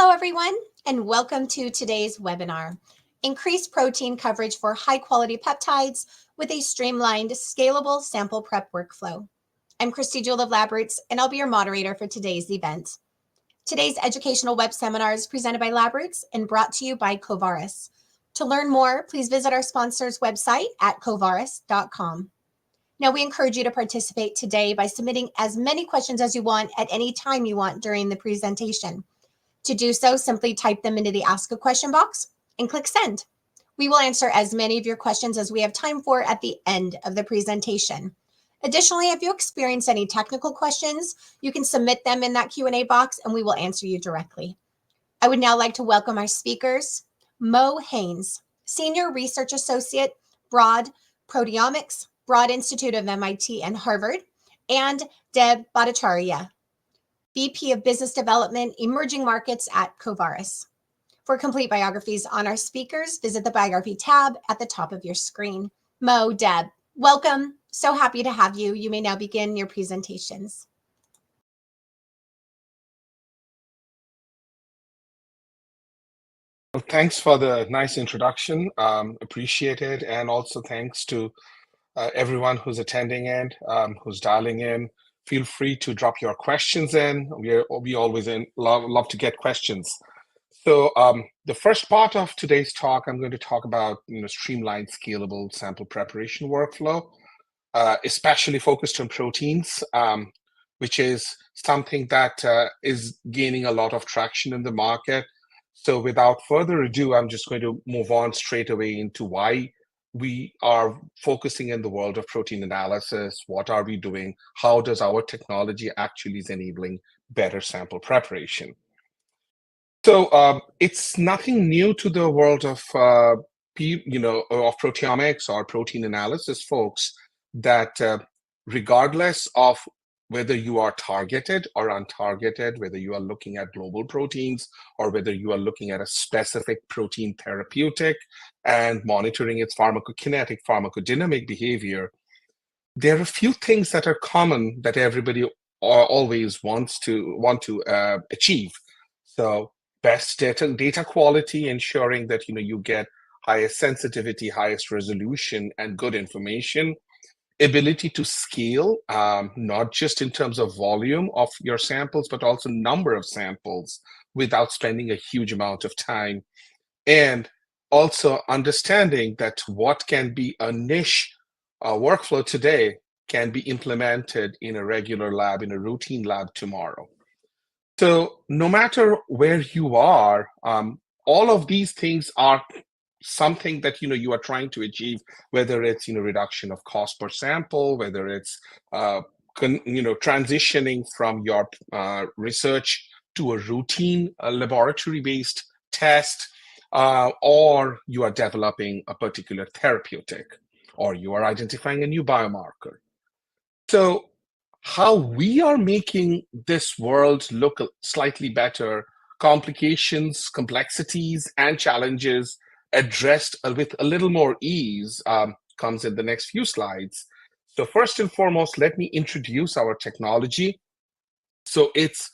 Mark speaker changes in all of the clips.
Speaker 1: Hello, everyone, and welcome to today's webinar, Increased Protein Coverage for High-Quality Peptides with a Streamlined, Scalable Sample Prep Workflow. I'm Christy Jewell of LabRoots, and I'll be your moderator for today's event. Today's educational web seminar is presented by LabRoots and brought to you by Covaris. To learn more, please visit our sponsor's website at covaris.com. Now, we encourage you to participate today by submitting as many questions as you want at any time you want during the presentation. To do so, simply type them into the Ask a Question box and click Send. We will answer as many of your questions as we have time for at the end of the presentation. Additionally, if you experience any technical questions, you can submit them in that Q&A box and we will answer you directly. I would now like to welcome our speakers, Moe Haines, Senior Research Associate, Broad Proteomics, Broad Institute of MIT and Harvard, and Deb Bhattacharyya, VP of Business Development, Emerging Markets at Covaris. For complete biographies on our speakers, visit the Biography tab at the top of your screen. Moe, Deb, welcome. So happy to have you. You may now begin your presentations.
Speaker 2: Well, thanks for the nice introduction. Appreciate it. And also thanks to everyone who's attending and who's dialing in. Feel free to drop your questions in. We always love to get questions. So the first part of today's talk, I'm going to talk about streamlined, scalable sample preparation workflow, especially focused on proteins, which is something that is gaining a lot of traction in the market. So without further ado, I'm just going to move on straight away into why we are focusing in the world of protein analysis. What are we doing? How does our technology actually is enabling better sample preparation? So it's nothing new to the world of of proteomics or protein analysis, folks, that regardless of whether you are targeted or untargeted, whether you are looking at global proteins or whether you are looking at a specific protein therapeutic and monitoring its pharmacokinetic, pharmacodynamic behavior, there are a few things that are common that everybody always want to achieve. So best data quality, ensuring that you get highest sensitivity, highest resolution, and good information. Ability to scale, not just in terms of volume of your samples, but also number of samples without spending a huge amount of time. And also understanding that what can be a niche workflow today can be implemented in a regular lab, in a routine lab tomorrow. So no matter where you are, all of these things are something that you are trying to achieve, whether it's reduction of cost per sample, whether it's transitioning from your research to a routine laboratory-based test, or you are developing a particular therapeutic, or you are identifying a new biomarker. So how we are making this world look slightly better, complications, complexities, and challenges addressed with a little more ease comes in the next few slides. So first and foremost, let me introduce our technology. So it's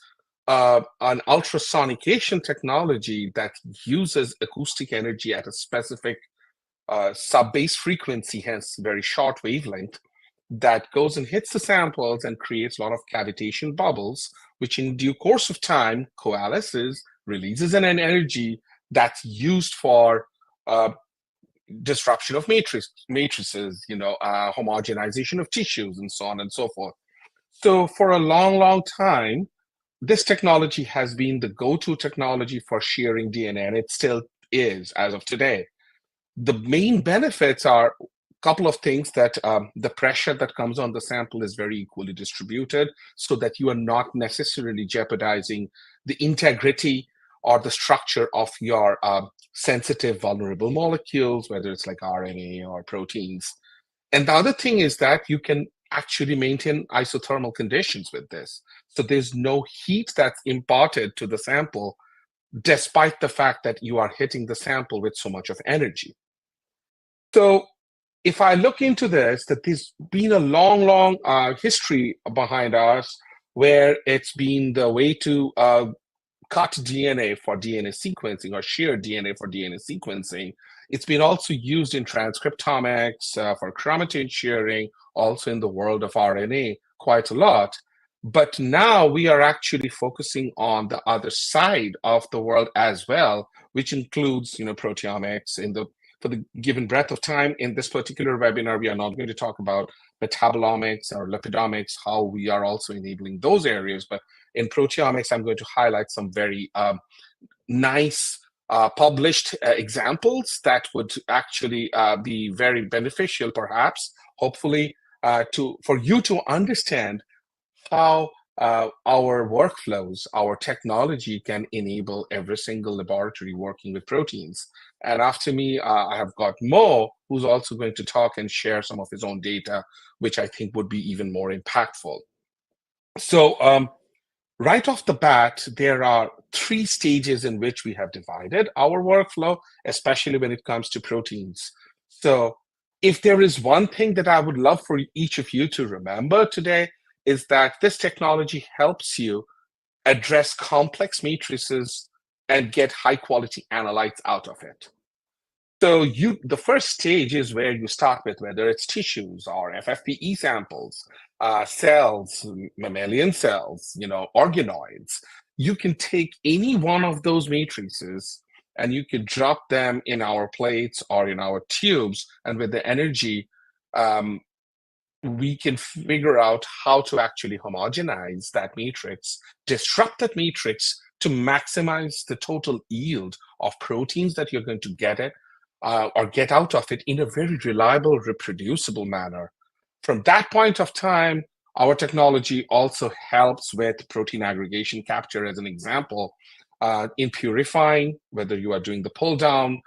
Speaker 2: an ultrasonication technology that uses acoustic energy at a specific sub-base frequency, hence very short wavelength, that goes and hits the samples and creates a lot of cavitation bubbles, which in due course of time coalesces, releases an energy that's used for disruption of matrices, homogenization of tissues, and so on and so forth. So for a long time, this technology has been the go-to technology for shearing DNA, and it still is as of today. The main benefits are a couple of things: that the pressure that comes on the sample is very equally distributed, so that you are not necessarily jeopardizing the integrity or the structure of your sensitive, vulnerable molecules, whether it's like RNA or proteins. And the other thing is that you can actually maintain isothermal conditions with this. So there's no heat that's imparted to the sample, despite the fact that you are hitting the sample with so much of energy. So if I look into this, that there's been a long history behind us where it's been the way to cut DNA for DNA sequencing or shear DNA for DNA sequencing. It's been also used in transcriptomics for chromatin shearing, also in the world of RNA quite a lot. But now we are actually focusing on the other side of the world as well, which includes, proteomics. For the given breadth of time in this particular webinar, we are not going to talk about metabolomics or lipidomics, how we are also enabling those areas. But in proteomics, I'm going to highlight some very nice published examples that would actually be very beneficial, perhaps, hopefully, for you to understand how our workflows, our technology can enable every single laboratory working with proteins. And after me, I have got Mo, who's also going to talk and share some of his own data, which I think would be even more impactful. So right off the bat, there are 3 stages in which we have divided our workflow, especially when it comes to proteins. So if there is one thing that I would love for each of you to remember today, is that this technology helps you address complex matrices and get high quality analytes out of it. So the first stage is where you start with, whether it's tissues or FFPE samples, cells, mammalian cells, organoids. You can take any one of those matrices and you can drop them in our plates or in our tubes, and with the energy, we can figure out how to actually homogenize that matrix, disrupt that matrix to maximize the total yield of proteins that you're going to get or get out of it in a very reliable, reproducible manner. From that point of time, our technology also helps with protein aggregation capture, as an example, in purifying, whether you are doing the pull down,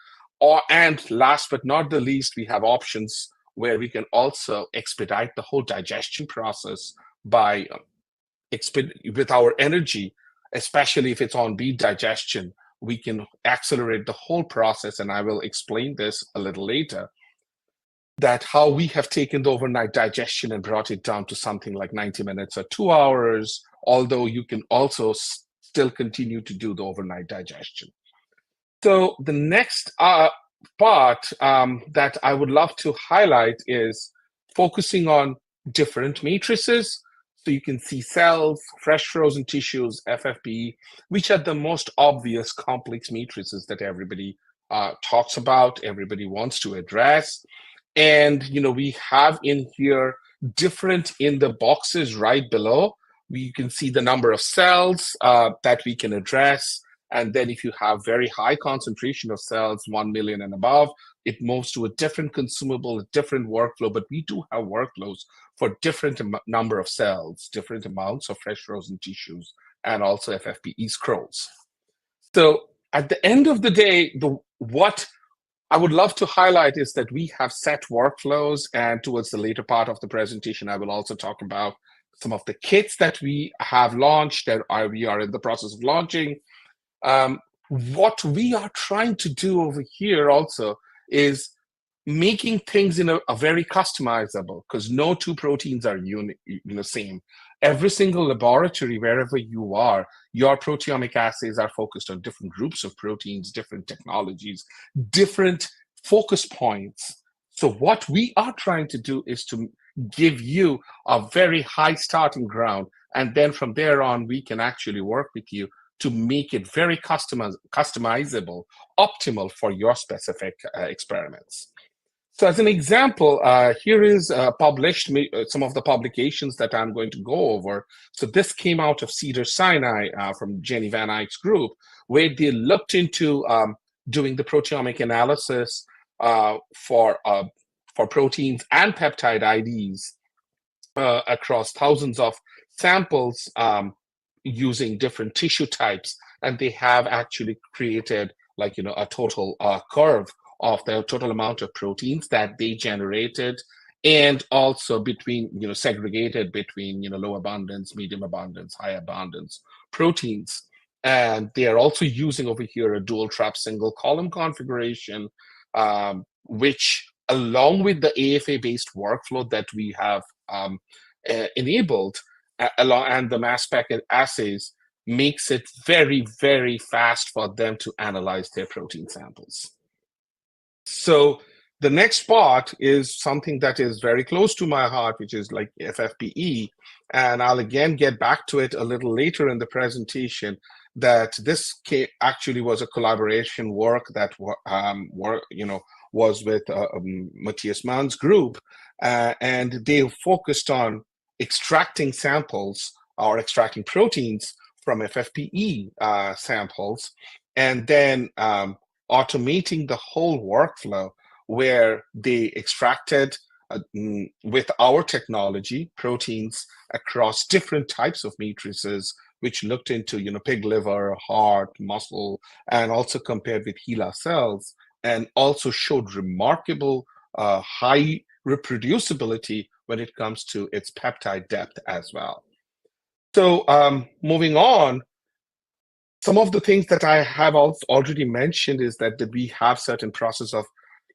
Speaker 2: and last but not the least, we have options where we can also expedite the whole digestion process by with our energy, especially if it's on bead digestion, we can accelerate the whole process. And I will explain this a little later, that how we have taken the overnight digestion and brought it down to something like 90 minutes or 2 hours, although you can also still continue to do the overnight digestion. So the next part that I would love to highlight is focusing on different matrices. So you can see cells, fresh frozen tissues, FFPE, which are the most obvious complex matrices that everybody talks about, everybody wants to address. And we have in here different in the boxes right below. We can see the number of cells that we can address. And then if you have very high concentration of cells, 1 million and above, it moves to a different consumable, a different workflow. But we do have workflows for different number of cells, different amounts of fresh frozen tissues, and also FFPE scrolls. So at the end of the day, what I would love to highlight is that we have set workflows, and towards the later part of the presentation, I will also talk about some of the kits that we have launched, that we are in the process of launching. What we are trying to do over here also is making things in a very customizable, because no 2 proteins are same. Every single laboratory, wherever you are, your proteomic assays are focused on different groups of proteins, different technologies, different focus points. So what we are trying to do is to give you a very high starting ground, and then from there on, we can actually work with you to make it very customizable, optimal for your specific experiments. So as an example, here is published some of the publications that I'm going to go over. So this came out of Cedars-Sinai from Jenny Van Eyck's group, where they looked into doing the proteomic analysis for proteins and peptide IDs across thousands of samples using different tissue types, and they have actually created a total curve of the total amount of proteins that they generated, and also between segregated between low abundance, medium abundance, high abundance proteins. And they are also using over here a dual trap single column configuration, which along with the AFA based workflow that we have enabled, and the mass spec assays, makes it very, very fast for them to analyze their protein samples. So the next part is something that is very close to my heart, which is like FFPE. And I'll again get back to it a little later in the presentation, that this actually was a collaboration work that was with Matthias Mann's group, and they focused on extracting samples or extracting proteins from FFPE samples, and then automating the whole workflow where they extracted with our technology proteins across different types of matrices, which looked into pig liver, heart, muscle, and also compared with HeLa cells, and also showed remarkable high reproducibility when it comes to its peptide depth as well. So moving on, some of the things that I have already mentioned is that we have certain process of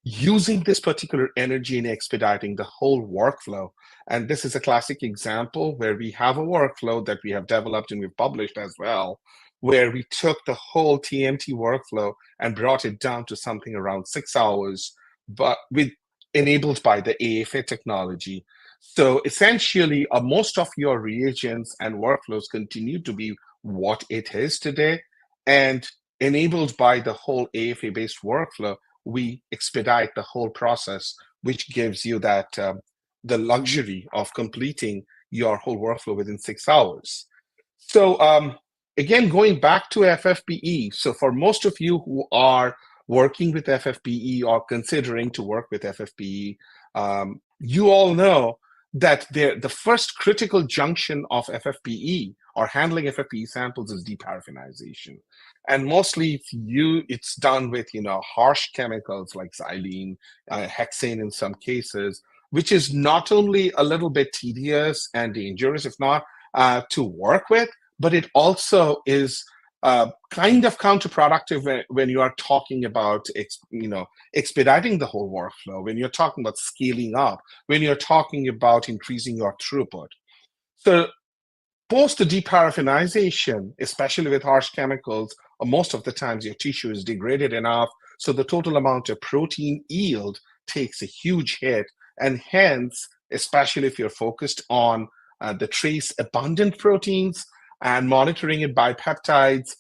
Speaker 2: using this particular energy in expediting the whole workflow. And this is a classic example where we have a workflow that we have developed and we've published as well, where we took the whole TMT workflow and brought it down to something around 6 hours, but enabled by the AFA technology. So essentially, most of your reagents and workflows continue to be what it is today, and enabled by the whole AFA-based workflow, we expedite the whole process, which gives you that the luxury of completing your whole workflow within 6 hours. So again, going back to FFPE, so for most of you who are working with FFPE or considering to work with FFPE, you all know that the first critical junction of FFPE or handling FFPE samples is deparaffinization. And mostly it's done with harsh chemicals like xylene, hexane in some cases, which is not only a little bit tedious and dangerous, if not to work with, but it also is kind of counterproductive when you are talking about expediting the whole workflow, when you're talking about scaling up, when you're talking about increasing your throughput. So post deparaffinization, especially with harsh chemicals, most of the times your tissue is degraded enough, so the total amount of protein yield takes a huge hit, and hence, especially if you're focused on the trace abundant proteins and monitoring it by peptides,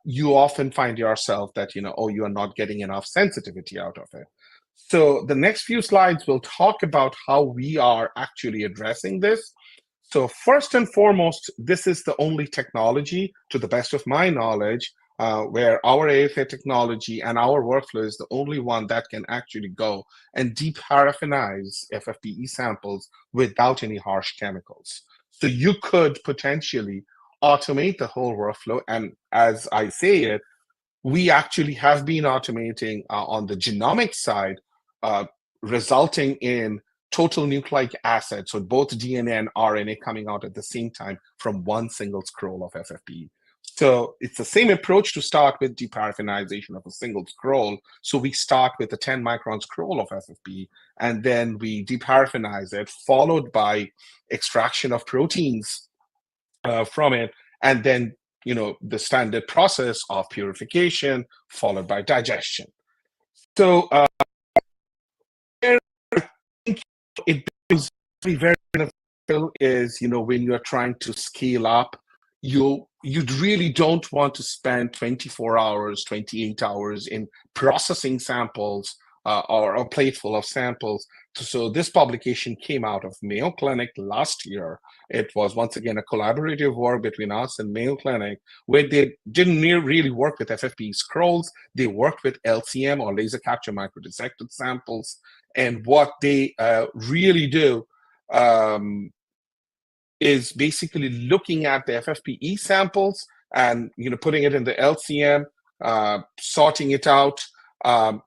Speaker 2: you often find yourself that you are not getting enough sensitivity out of it. So the next few slides will talk about how we are actually addressing this. So first and foremost, this is the only technology, to the best of my knowledge, where our AFA technology and our workflow is the only one that can actually go and deparaffinize FFPE samples without any harsh chemicals. So you could potentially automate the whole workflow. And as I say it, we actually have been automating on the genomic side, resulting in total nucleic acids, so both DNA and RNA coming out at the same time from one single scroll of FFPE. So it's the same approach to start with deparaffinization of a single scroll. So we start with a 10 micron scroll of FFPE, and then we deparaffinize it, followed by extraction of proteins from it, and then the standard process of purification, followed by digestion. So it becomes very beneficial is when you're trying to scale up, you really don't want to spend 24 hours, 28 hours in processing samples or a plate full of samples. So this publication came out of Mayo Clinic last year. It was once again a collaborative work between us and Mayo Clinic, where they didn't really work with FFPE scrolls. They worked with LCM or laser capture microdissected samples. And what they really do is basically looking at the FFPE samples and putting it in the LCM, sorting it out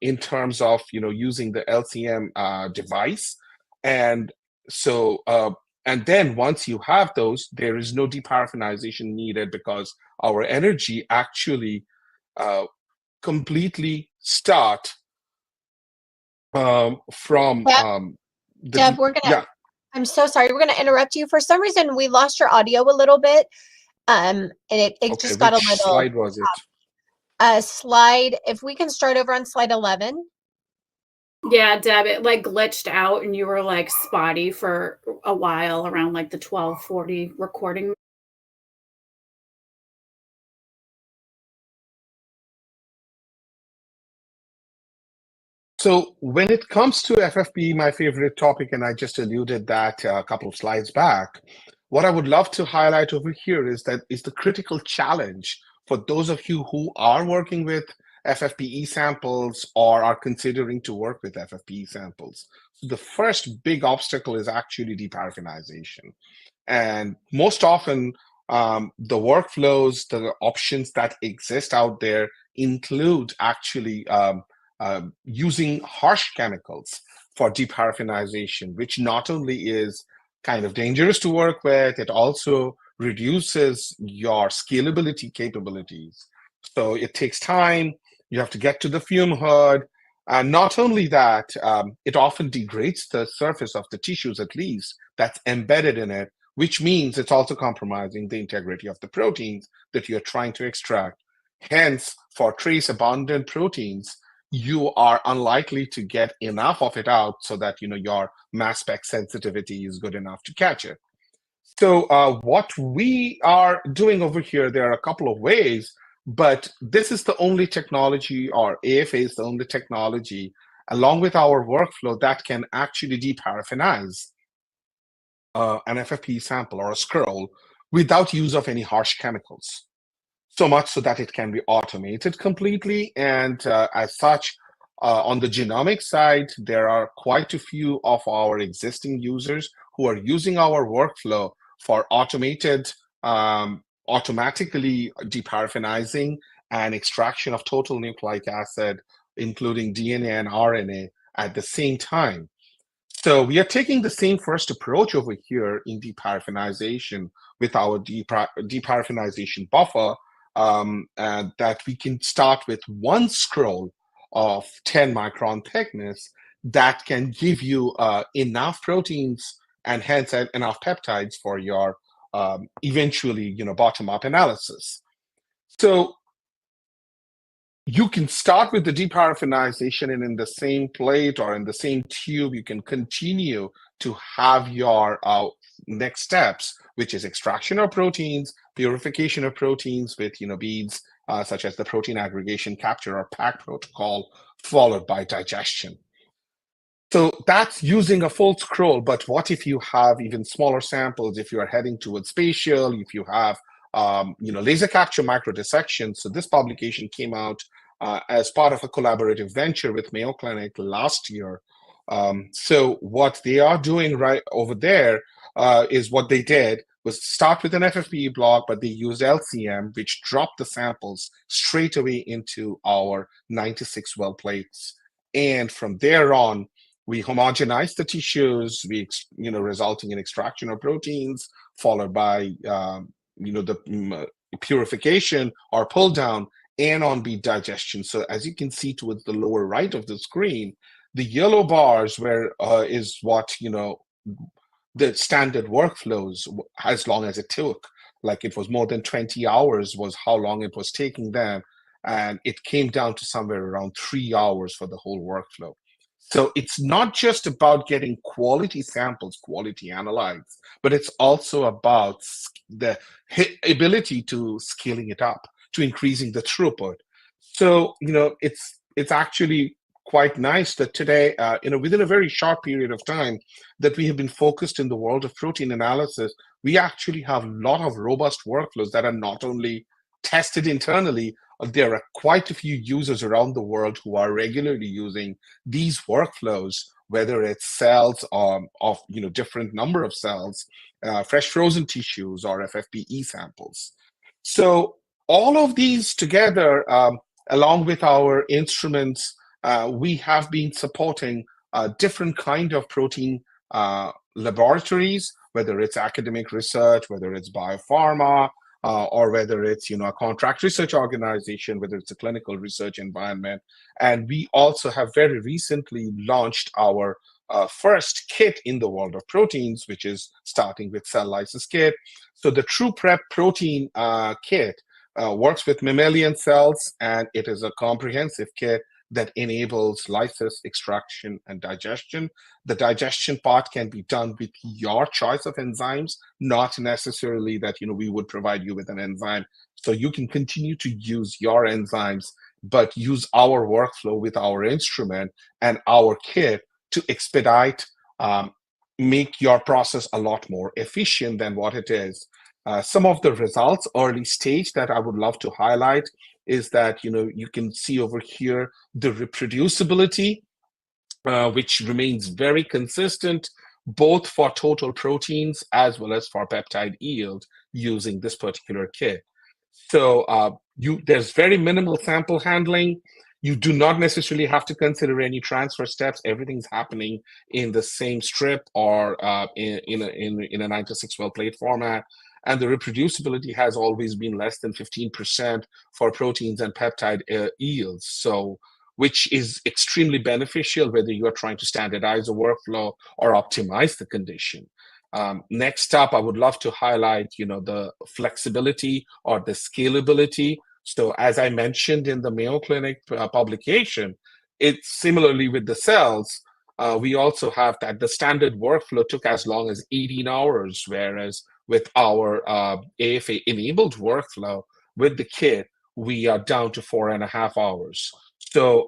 Speaker 2: in terms of using the LCM device. And so and then once you have those, there is no deparaffinization needed, because our energy actually completely start from
Speaker 1: Deb, we're gonna I'm so sorry, we're gonna interrupt you. For some reason we lost your audio a little bit. And it
Speaker 2: Okay,
Speaker 1: just got a
Speaker 2: which
Speaker 1: little
Speaker 2: slide was it?
Speaker 1: slide. If we can start over on slide 11.
Speaker 3: Yeah, Deb, it like glitched out and you were like spotty for a while around like the 12:40 recording.
Speaker 2: So when it comes to FFPE, my favorite topic, and I just alluded that a couple of slides back, what I would love to highlight over here is that is the critical challenge for those of you who are working with FFPE samples or are considering to work with FFPE samples. So the first big obstacle is actually deparaffinization. And most often, the workflows, the options that exist out there include actually using harsh chemicals for deparaffinization, which not only is kind of dangerous to work with, it also reduces your scalability capabilities. So it takes time, you have to get to the fume hood, and not only that, it often degrades the surface of the tissues, at least, that's embedded in it, which means it's also compromising the integrity of the proteins that you're trying to extract. Hence, for trace abundant proteins, you are unlikely to get enough of it out so that your mass spec sensitivity is good enough to catch it. So what we are doing over here, there are a couple of ways, but this is the only technology, or AFA is the only technology, along with our workflow, that can actually deparaffinize an FFPE sample or a scroll without use of any harsh chemicals. So much so that it can be automated completely. And as such, on the genomic side, there are quite a few of our existing users who are using our workflow for automatically deparaffinizing and extraction of total nucleic acid, including DNA and RNA, at the same time. So we are taking the same first approach over here in deparaffinization with our deparaffinization buffer, and that we can start with one scroll of 10 micron thickness that can give you enough proteins and hence enough peptides for your eventually bottom-up analysis. So you can start with the deparaffinization, and in the same plate or in the same tube, you can continue to have your next steps, which is extraction of proteins, purification of proteins with beads, such as the protein aggregation capture or PAC protocol, followed by digestion. So that's using a full scroll, but what if you have even smaller samples, if you are heading towards spatial, if you have laser capture microdissection? So this publication came out as part of a collaborative venture with Mayo Clinic last year. So what they are doing right over there is what they did was start with an FFPE block, but they used LCM, which dropped the samples straight away into our 96 well plates. And from there on, we homogenize the tissues, resulting in extraction of proteins, followed by the purification or pull down, and on bead digestion. So as you can see towards the lower right of the screen, the yellow bars is what the standard workflows, as long as it took. Like it was more than 20 hours was how long it was taking them, and it came down to somewhere around 3 hours for the whole workflow. So it's not just about getting quality samples, quality analytes, but it's also about the ability to scaling it up, to increasing the throughput. So, it's actually quite nice that today, within a very short period of time that we have been focused in the world of protein analysis, we actually have a lot of robust workflows that are not only tested internally, there are quite a few users around the world who are regularly using these workflows, whether it's cells of different number of cells, fresh frozen tissues, or FFPE samples. So all of these together, along with our instruments, we have been supporting different kind of protein laboratories, whether it's academic research, whether it's biopharma, or whether it's a contract research organization, whether it's a clinical research environment. And we also have very recently launched our first kit in the world of proteins, which is starting with cell lysis kit. So the TruePrep protein kit works with mammalian cells, and it is a comprehensive kit that enables lysis, extraction, and digestion. The digestion part can be done with your choice of enzymes, not necessarily that we would provide you with an enzyme. So you can continue to use your enzymes, but use our workflow with our instrument and our kit to expedite, make your process a lot more efficient than what it is. Some of the results early stage that I would love to highlight is that you can see over here the reproducibility, which remains very consistent both for total proteins as well as for peptide yield using this particular kit. So there's very minimal sample handling. You do not necessarily have to consider any transfer steps. Everything's happening in the same strip or in a 9 to 6 well plate format. And the reproducibility has always been less than 15% for proteins and peptide yields. So, which is extremely beneficial whether you are trying to standardize a workflow or optimize the condition. Next up, I would love to highlight, the flexibility or the scalability. So as I mentioned in the Mayo Clinic publication, it's similarly with the cells. We also have that the standard workflow took as long as 18 hours, whereas with our AFA-enabled workflow with the kit, we are down to 4.5 hours. So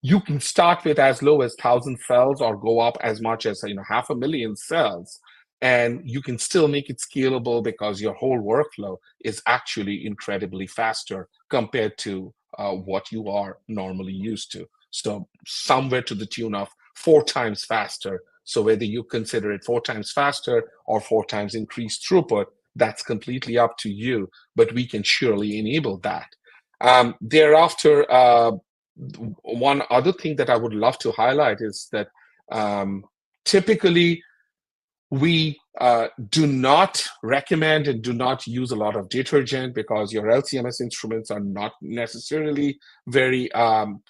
Speaker 2: you can start with as low as 1,000 cells or go up as much as 500,000 cells, and you can still make it scalable because your whole workflow is actually incredibly faster compared to what you are normally used to. So somewhere to the tune of 4 times faster. So whether you consider it 4 times faster or 4 times increased throughput, that's completely up to you, but we can surely enable that. Thereafter, one other thing that I would love to highlight is that typically we do not recommend and do not use a lot of detergent because your LC-MS instruments are not necessarily very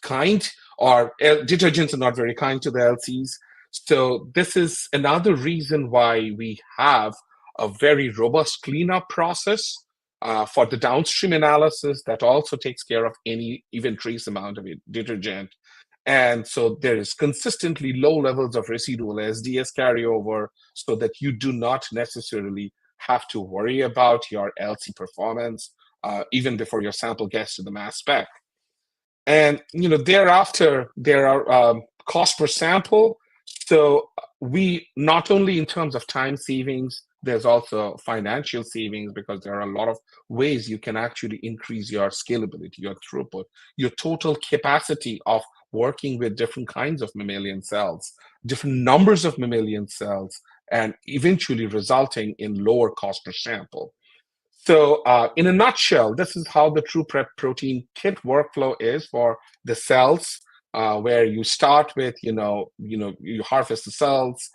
Speaker 2: kind, or detergents are not very kind to the LCs. So this is another reason why we have a very robust cleanup process for the downstream analysis that also takes care of any even trace amount of detergent. And so there is consistently low levels of residual SDS carryover so that you do not necessarily have to worry about your LC performance even before your sample gets to the mass spec. And thereafter, there are cost per sample. So we, not only in terms of time savings, there's also financial savings because there are a lot of ways you can actually increase your scalability, your throughput, your total capacity of working with different kinds of mammalian cells, different numbers of mammalian cells, and eventually resulting in lower cost per sample. So in a nutshell, this is how the TruePrep protein kit workflow is for the cells, where you start with, you harvest the cells,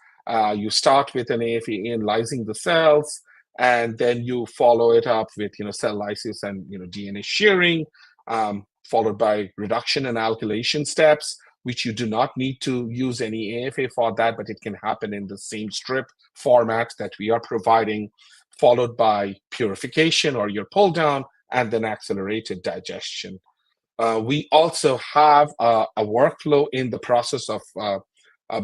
Speaker 2: you start with an AFA analyzing the cells, and then you follow it up with, cell lysis and, DNA shearing, followed by reduction and alkylation steps, which you do not need to use any AFA for that, but it can happen in the same strip format that we are providing, followed by purification or your pull down, and then accelerated digestion. We also have a workflow in the process of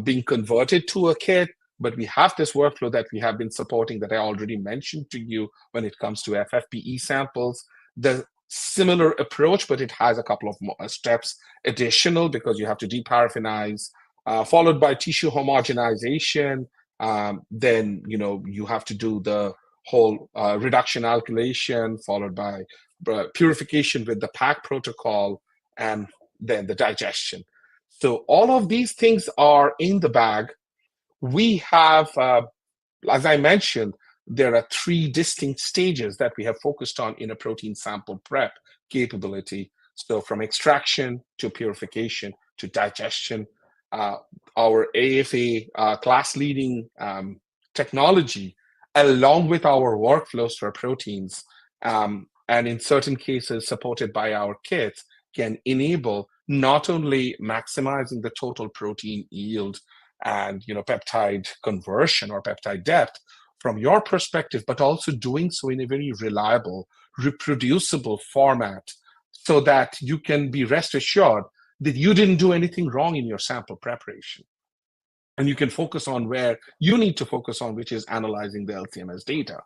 Speaker 2: being converted to a kit, but we have this workflow that we have been supporting that I already mentioned to you when it comes to FFPE samples. The similar approach, but it has a couple of more steps additional because you have to deparaffinize, followed by tissue homogenization. Then you have to do the whole reduction alkylation, followed by purification with the PAC protocol, and then the digestion. So all of these things are in the bag. We have, as I mentioned, there are 3 distinct stages that we have focused on in a protein sample prep capability. So from extraction to purification to digestion, our AFA class-leading technology, along with our workflows for proteins, and in certain cases supported by our kits, can enable not only maximizing the total protein yield and peptide conversion or peptide depth from your perspective, but also doing so in a very reliable, reproducible format so that you can be rest assured that you didn't do anything wrong in your sample preparation. And you can focus on where you need to focus on, which is analyzing the LC-MS data.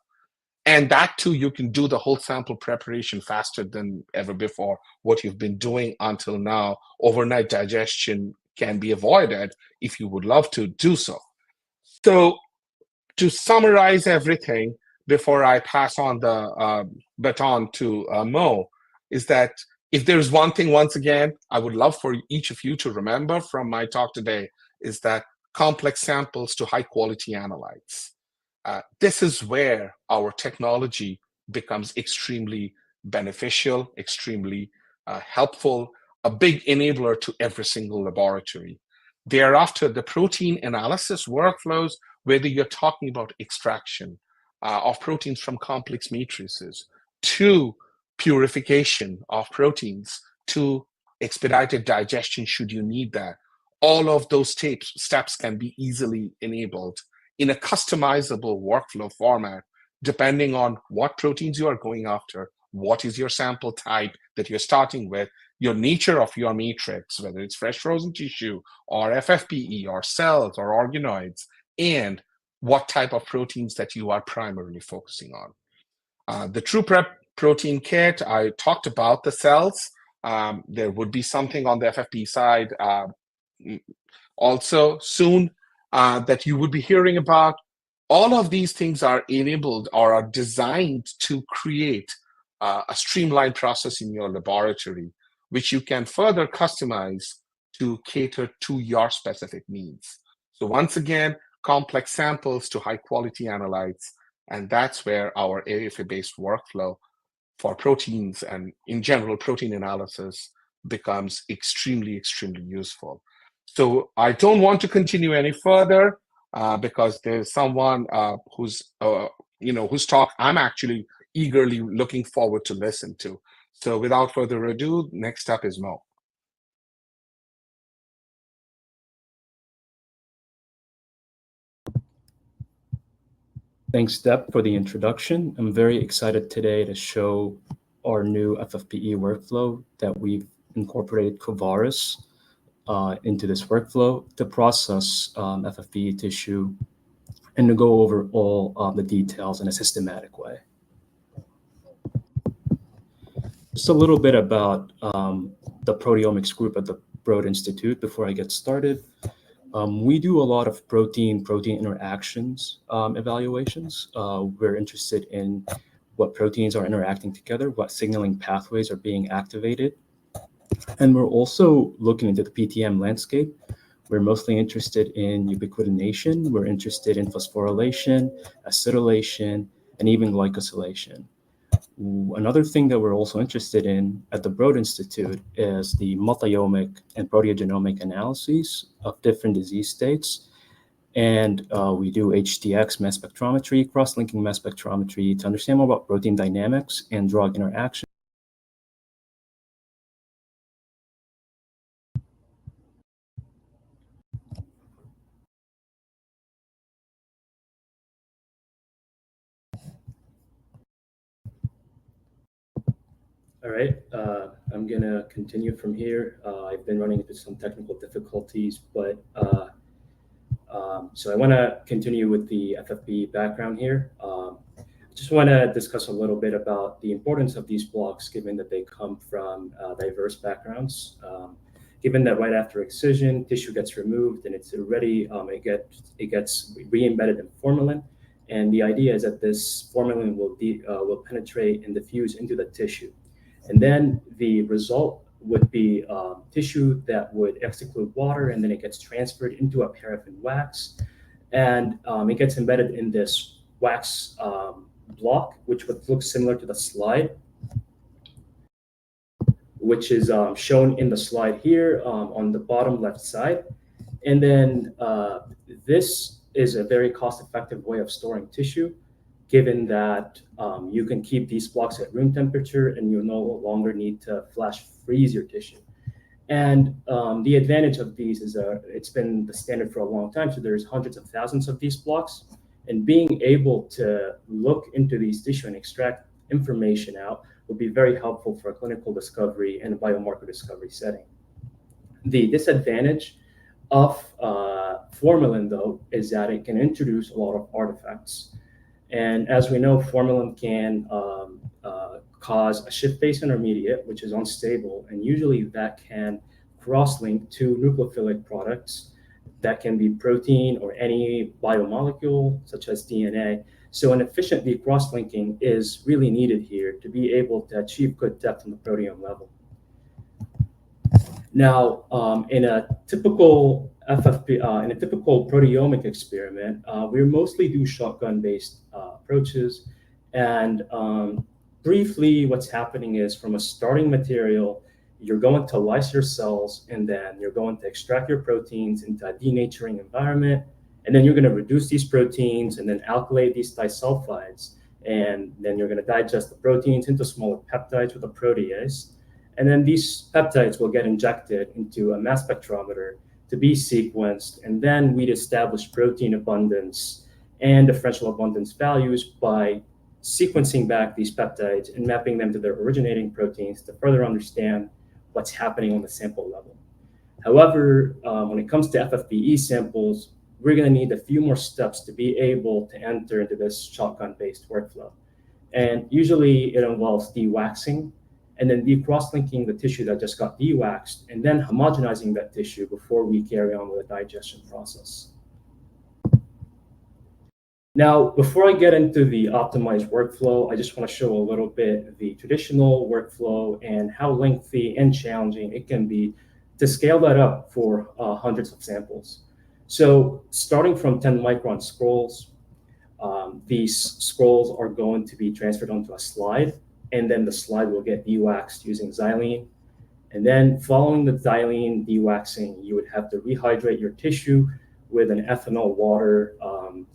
Speaker 2: And that too, you can do the whole sample preparation faster than ever before. What you've been doing until now, overnight digestion can be avoided if you would love to do so. So to summarize everything before I pass on the baton to Mo, is that if there's one thing, once again, I would love for each of you to remember from my talk today, is that complex samples to high quality analytes. This is where our technology becomes extremely beneficial, extremely helpful, a big enabler to every single laboratory. Thereafter, the protein analysis workflows, whether you're talking about extraction of proteins from complex matrices, to purification of proteins, to expedited digestion should you need that, all of those steps can be easily enabled in a customizable workflow format, depending on what proteins you are going after, what is your sample type that you're starting with, your nature of your matrix, whether it's fresh frozen tissue or FFPE or cells or organoids, and what type of proteins that you are primarily focusing on. The True Prep protein kit, I talked about the cells. There would be something on the FFPE side also soon that you would be hearing about. All of these things are enabled or are designed to create a streamlined process in your laboratory, which you can further customize to cater to your specific needs. So once again, complex samples to high quality analytes, and that's where our AFA-based workflow for proteins and in general protein analysis becomes extremely, extremely useful. So I don't want to continue any further because there's someone whose talk I'm actually eagerly looking forward to listen to. So without further ado, next up is Mo.
Speaker 4: Thanks, Deb, for the introduction. I'm very excited today to show our new FFPE workflow that we've incorporated Covaris into this workflow to process FFPE tissue and to go over all the details in a systematic way. Just a little bit about the proteomics group at the Broad Institute before I get started. We do a lot of protein-protein interactions evaluations. We're interested in what proteins are interacting together, what signaling pathways are being activated. And we're also looking into the PTM landscape. We're mostly interested in ubiquitination. We're interested in phosphorylation, acetylation, and even glycosylation. Another thing that we're also interested in at the Broad Institute is the multiomic and proteogenomic analyses of different disease states. And we do HDX mass spectrometry, cross-linking mass spectrometry to understand more about protein dynamics and drug interaction. All right, I'm gonna continue from here. I've been running into some technical difficulties, but so I wanna continue with the FFPE background here. Just wanna discuss a little bit about the importance of these blocks, given that they come from diverse backgrounds. Given that right after excision, tissue gets removed and it's already, it gets re-embedded in formalin. And the idea is that this formalin will penetrate and diffuse into the tissue. And then the result would be tissue that would exclude water, and then it gets transferred into a paraffin wax. And it gets embedded in this wax block, which would look similar to the slide, which is shown in the slide here on the bottom left side. And then this is a very cost-effective way of storing tissue, given that you can keep these blocks at room temperature and you no longer need to flash freeze your tissue. And the advantage of these is it's been the standard for a long time. So there's hundreds of thousands of these blocks. And being able to look into these tissue and extract information out will be very helpful for a clinical discovery and a biomarker discovery setting. The disadvantage of formalin, though, is that it can introduce a lot of artifacts. And as we know, formalin can cause a shift-based intermediate, which is unstable, and usually that can cross-link to nucleophilic products that can be protein or any biomolecule, such as DNA. So an efficient cross-linking is really needed here to be able to achieve good depth on the proteome level. Now, in a typical proteomic experiment, we mostly do shotgun-based approaches. And briefly, what's happening is from a starting material, you're going to lyse your cells, and then you're going to extract your proteins into a denaturing environment. And then you're going to reduce these proteins and then alkylate these disulfides. And then you're going to digest the proteins into smaller peptides with a protease. And then these peptides will get injected into a mass spectrometer to be sequenced. And then we'd establish protein abundance and differential abundance values by sequencing back these peptides and mapping them to their originating proteins to further understand what's happening on the sample level. However, when it comes to FFPE samples, we're going to need a few more steps to be able to enter into this shotgun-based workflow. And usually it involves dewaxing, and then cross-linking the tissue that just got dewaxed, and then homogenizing that tissue before we carry on with the digestion process. Now, before I get into the optimized workflow, I just want to show a little bit the traditional workflow and how lengthy and challenging it can be to scale that up for hundreds of samples. So starting from 10 micron scrolls, these scrolls are going to be transferred onto a slide, and then the slide will get dewaxed using xylene. And then following the xylene dewaxing, you would have to rehydrate your tissue with an ethanol water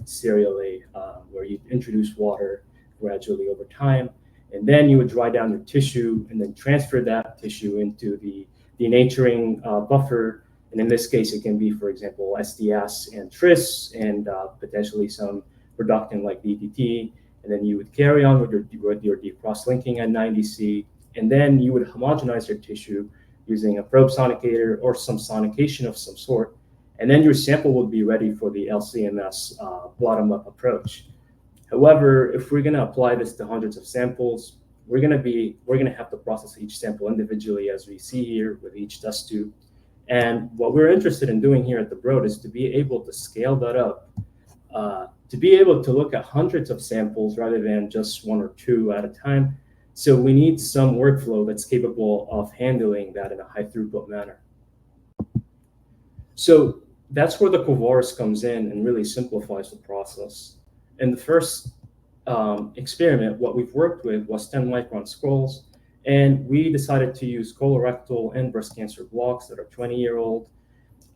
Speaker 4: serially, where you introduce water gradually over time. And then you would dry down your tissue and then transfer that tissue into the denaturing buffer. And in this case, it can be, for example, SDS and tris, and potentially some reductant like DDT. And then you would carry on with your cross-linking at 90C, and then you would homogenize your tissue using a probe sonicator or some sonication of some sort, and then your sample would be ready for the LCMS bottom-up approach. However, if we're going to apply this to hundreds of samples, we're going to have to process each sample individually, as we see here with each test tube. And what we're interested in doing here at the Broad is to be able to scale that up, to be able to look at hundreds of samples rather than just one or two at a time. So we need some workflow that's capable of handling that in a high throughput manner. So that's where the Covaris comes in and really simplifies the process. In the first experiment, what we've worked with was 10 micron scrolls, and we decided to use colorectal and breast cancer blocks that are 20-year-old.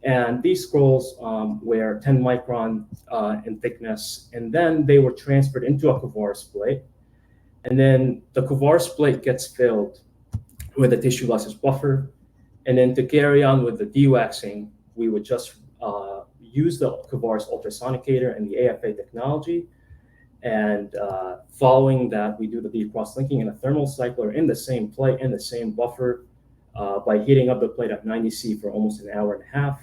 Speaker 4: And these scrolls were 10 micron in thickness, and then they were transferred into a Covaris plate. And then the Covaris plate gets filled with a tissue lysis buffer. And then to carry on with the dewaxing, we would just use the Covaris ultrasonicator and the AFA technology. And following that, we do the cross-linking in a thermal cycler in the same plate, in the same buffer, by heating up the plate at 90C for almost an hour and a half.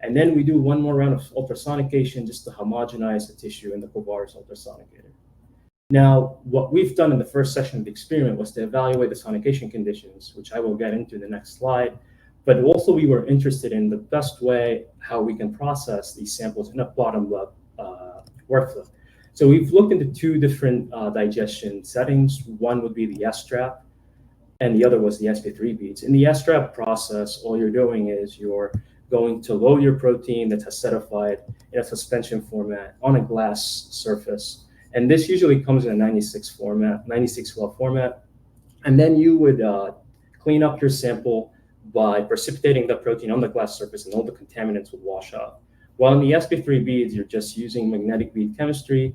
Speaker 4: And then we do one more round of ultrasonication just to homogenize the tissue in the Covaris ultrasonicator. Now, what we've done in the first session of the experiment was to evaluate the sonication conditions, which I will get into in the next slide. But also we were interested in the best way how we can process these samples in a bottom-up workflow. So we've looked into two different digestion settings. One would be the S-trap, and the other was the sp3 beads. In the S-trap process, all you're doing is you're going to load your protein that's acidified in a suspension format on a glass surface. And this usually comes in a 96 well format. And then you would clean up your sample by precipitating the protein on the glass surface, and all the contaminants would wash off. While in the sp3 beads, you're just using magnetic bead chemistry,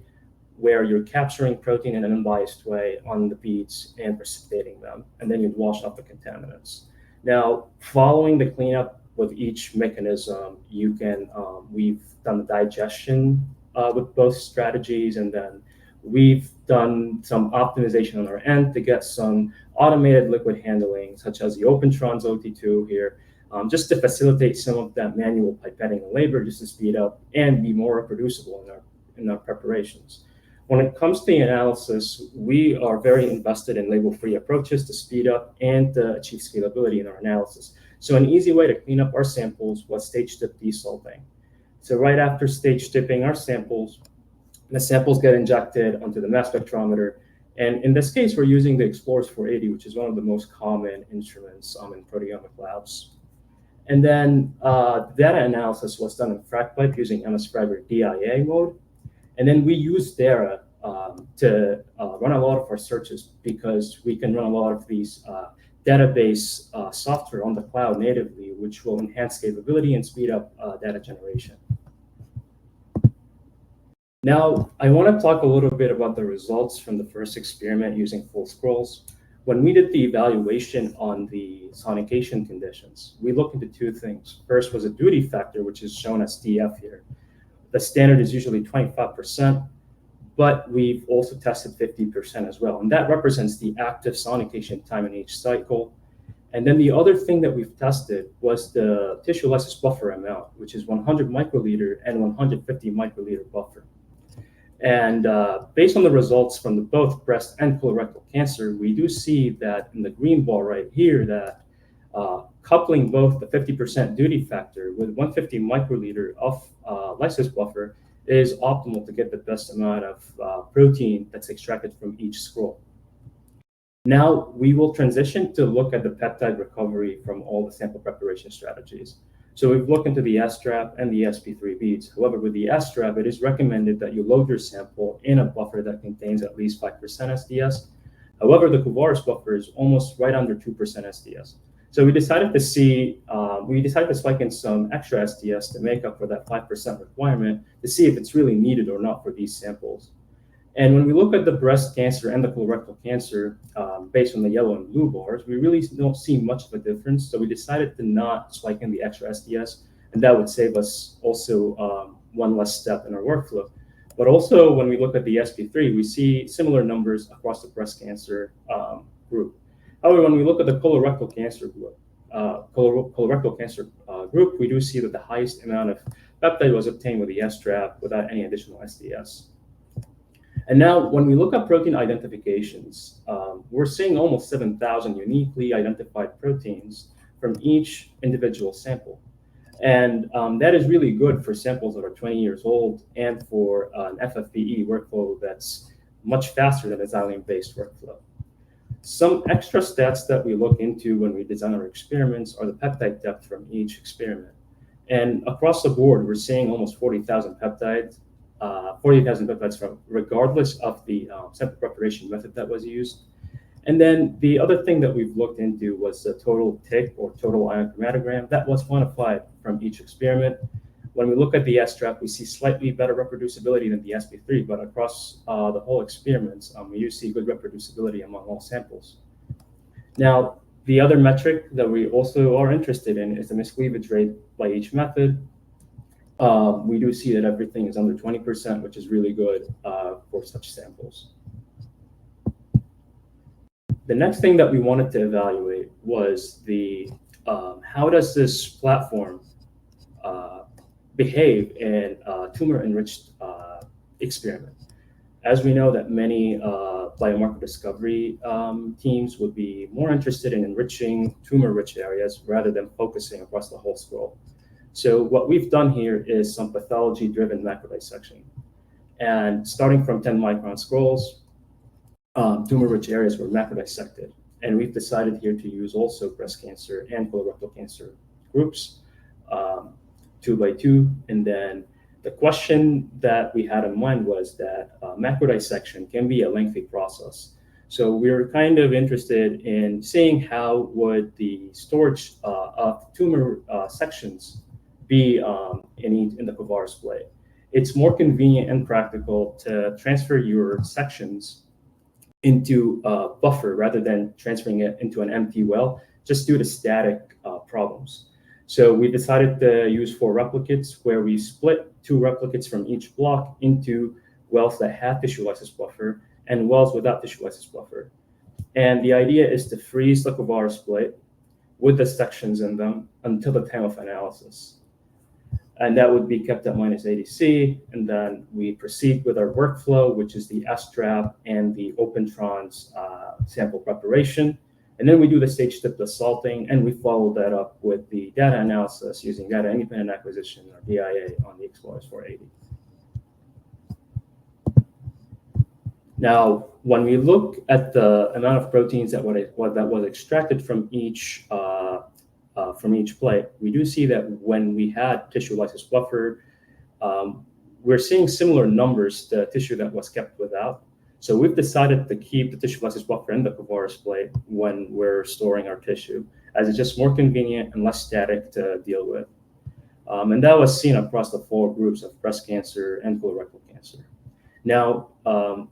Speaker 4: where you're capturing protein in an unbiased way on the beads and precipitating them, and then you'd wash off the contaminants. Now, following the cleanup with each mechanism, you can we've done the digestion with both strategies, and then we've done some optimization on our end to get some automated liquid handling, such as the Opentrons OT2 here, just to facilitate some of that manual pipetting and labor, just to speed up and be more reproducible in our preparations. When it comes to the analysis, we are very invested in label-free approaches to speed up and to achieve scalability in our analysis. So an easy way to clean up our samples was stage-dip desalting. So right after stage-dipping our samples, the samples get injected onto the mass spectrometer. And in this case, we're using the Explorers 480, which is one of the most common instruments in proteomic labs. And then data analysis was done in FracPipe using MS Fragger DIA mode. And then we use Dara to run a lot of our searches, because we can run a lot of these database software on the cloud natively, which will enhance scalability and speed up data generation. Now, I want to talk a little bit about the results from the first experiment using full scrolls. When we did the evaluation on the sonication conditions, we looked into two things. First was a duty factor, which is shown as DF here. The standard is usually 25%, but we've also tested 50% as well. And that represents the active sonication time in each cycle. And then the other thing that we've tested was the tissue lysis buffer amount, which is 100 microliter and 150 microliter buffer. And based on the results from both breast and colorectal cancer, we do see that in the green ball right here that coupling both the 50% duty factor with 150 microliter of lysis buffer is optimal to get the best amount of protein that's extracted from each scroll. Now we will transition to look at the peptide recovery from all the sample preparation strategies. So we've looked into the S-trap and the sp3 beads. However, with the S-trap, it is recommended that you load your sample in a buffer that contains at least 5% SDS. However, the Covaris buffer is almost right under 2% SDS. So we decided to spike in some extra SDS to make up for that 5% requirement to see if it's really needed or not for these samples. And when we look at the breast cancer and the colorectal cancer, based on the yellow and blue bars, we really don't see much of a difference. So we decided to not spike in the extra SDS, and that would save us also one less step in our workflow. But also when we look at the sp3, we see similar numbers across the breast cancer group. However, when we look at the colorectal cancer group, we do see that the highest amount of peptide was obtained with the S-trap without any additional SDS. And now when we look at protein identifications, we're seeing almost 7,000 uniquely identified proteins from each individual sample. And that is really good for samples that are 20 years old and for an FFPE workflow that's much faster than a xylene-based workflow. Some extra stats that we look into when we design our experiments are the peptide depth from each experiment. And across the board, we're seeing almost 40,000 peptides. 40,000 peptides from regardless of the sample preparation method that was used. And then the other thing that we've looked into was the total TIC or total ion chromatogram that was quantified from each experiment. When we look at the S-trap, we see slightly better reproducibility than the sp3, but across the whole experiments, we do see good reproducibility among all samples. Now, the other metric that we also are interested in is the miscleavage rate by each method. We do see that everything is under 20%, which is really good for such samples. The next thing that we wanted to evaluate was the how does this platform behave in a tumor-enriched experiment. As we know that many biomarker discovery teams would be more interested in enriching tumor-rich areas rather than focusing across the whole scroll. So what we've done here is some pathology-driven macro dissection. And starting from 10 micron scrolls, tumor-rich areas were macro dissected. And we've decided here to use also breast cancer and colorectal cancer groups, 2 by 2. And then the question that we had in mind was that macro dissection can be a lengthy process. So we're kind of interested in seeing how would the storage of tumor sections be in the Covaris plate. It's more convenient and practical to transfer your sections into a buffer rather than transferring it into an empty well, just due to static problems. So we decided to use 4 replicates, where we split 2 replicates from each block into wells that had tissue lysis buffer and wells without tissue lysis buffer. And the idea is to freeze the Covaris plate with the sections in them until the time of analysis. And that would be kept at -80°C. And then we proceed with our workflow, which is the S-trap and the open-trans sample preparation. And then we do the stage-tipped salting, and we follow that up with the data analysis using data independent acquisition, or DIA, on the Explorers 480. Now, when we look at the amount of proteins that was extracted from each plate, we do see that when we had tissue lysis buffer, we're seeing similar numbers to tissue that was kept without. So we've decided to keep the tissue lysis buffer in the Covaris plate when we're storing our tissue, as it's just more convenient and less static to deal with. And that was seen across the 4 groups of breast cancer and colorectal cancer. Now,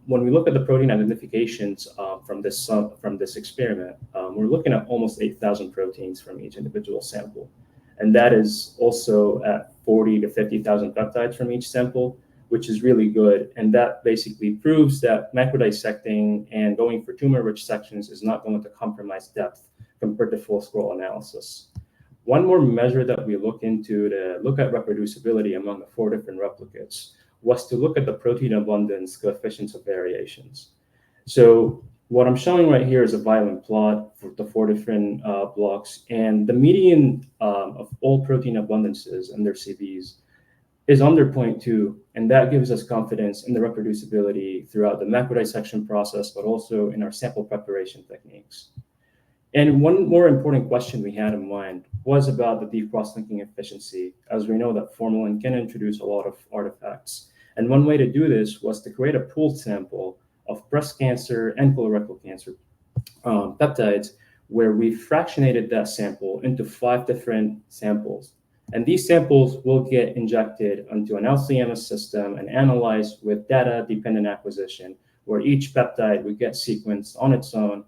Speaker 4: when we look at the protein identifications from this experiment, we're looking at almost 8,000 proteins from each individual sample. And that is also at 40 to 50,000 peptides from each sample, which is really good. And that basically proves that macrodissecting and going for tumor-rich sections is not going to compromise depth compared to full scroll analysis. One more measure that we look into to look at reproducibility among the 4 different replicates was to look at the protein abundance coefficients of variations. So what I'm showing right here is a violent plot for the 4 different blocks, and the median of all protein abundances and their CVs is under 0.2, and that gives us confidence in the reproducibility throughout the macrodissection process, but also in our sample preparation techniques. And one more important question we had in mind was about the deep cross-linking efficiency, as we know that formalin can introduce a lot of artifacts. And one way to do this was to create a pooled sample of breast cancer and colorectal cancer peptides, where we fractionated that sample into 5 different samples. And these samples will get injected onto an LC-MS system and analyzed with data-dependent acquisition, where each peptide would get sequenced on its own.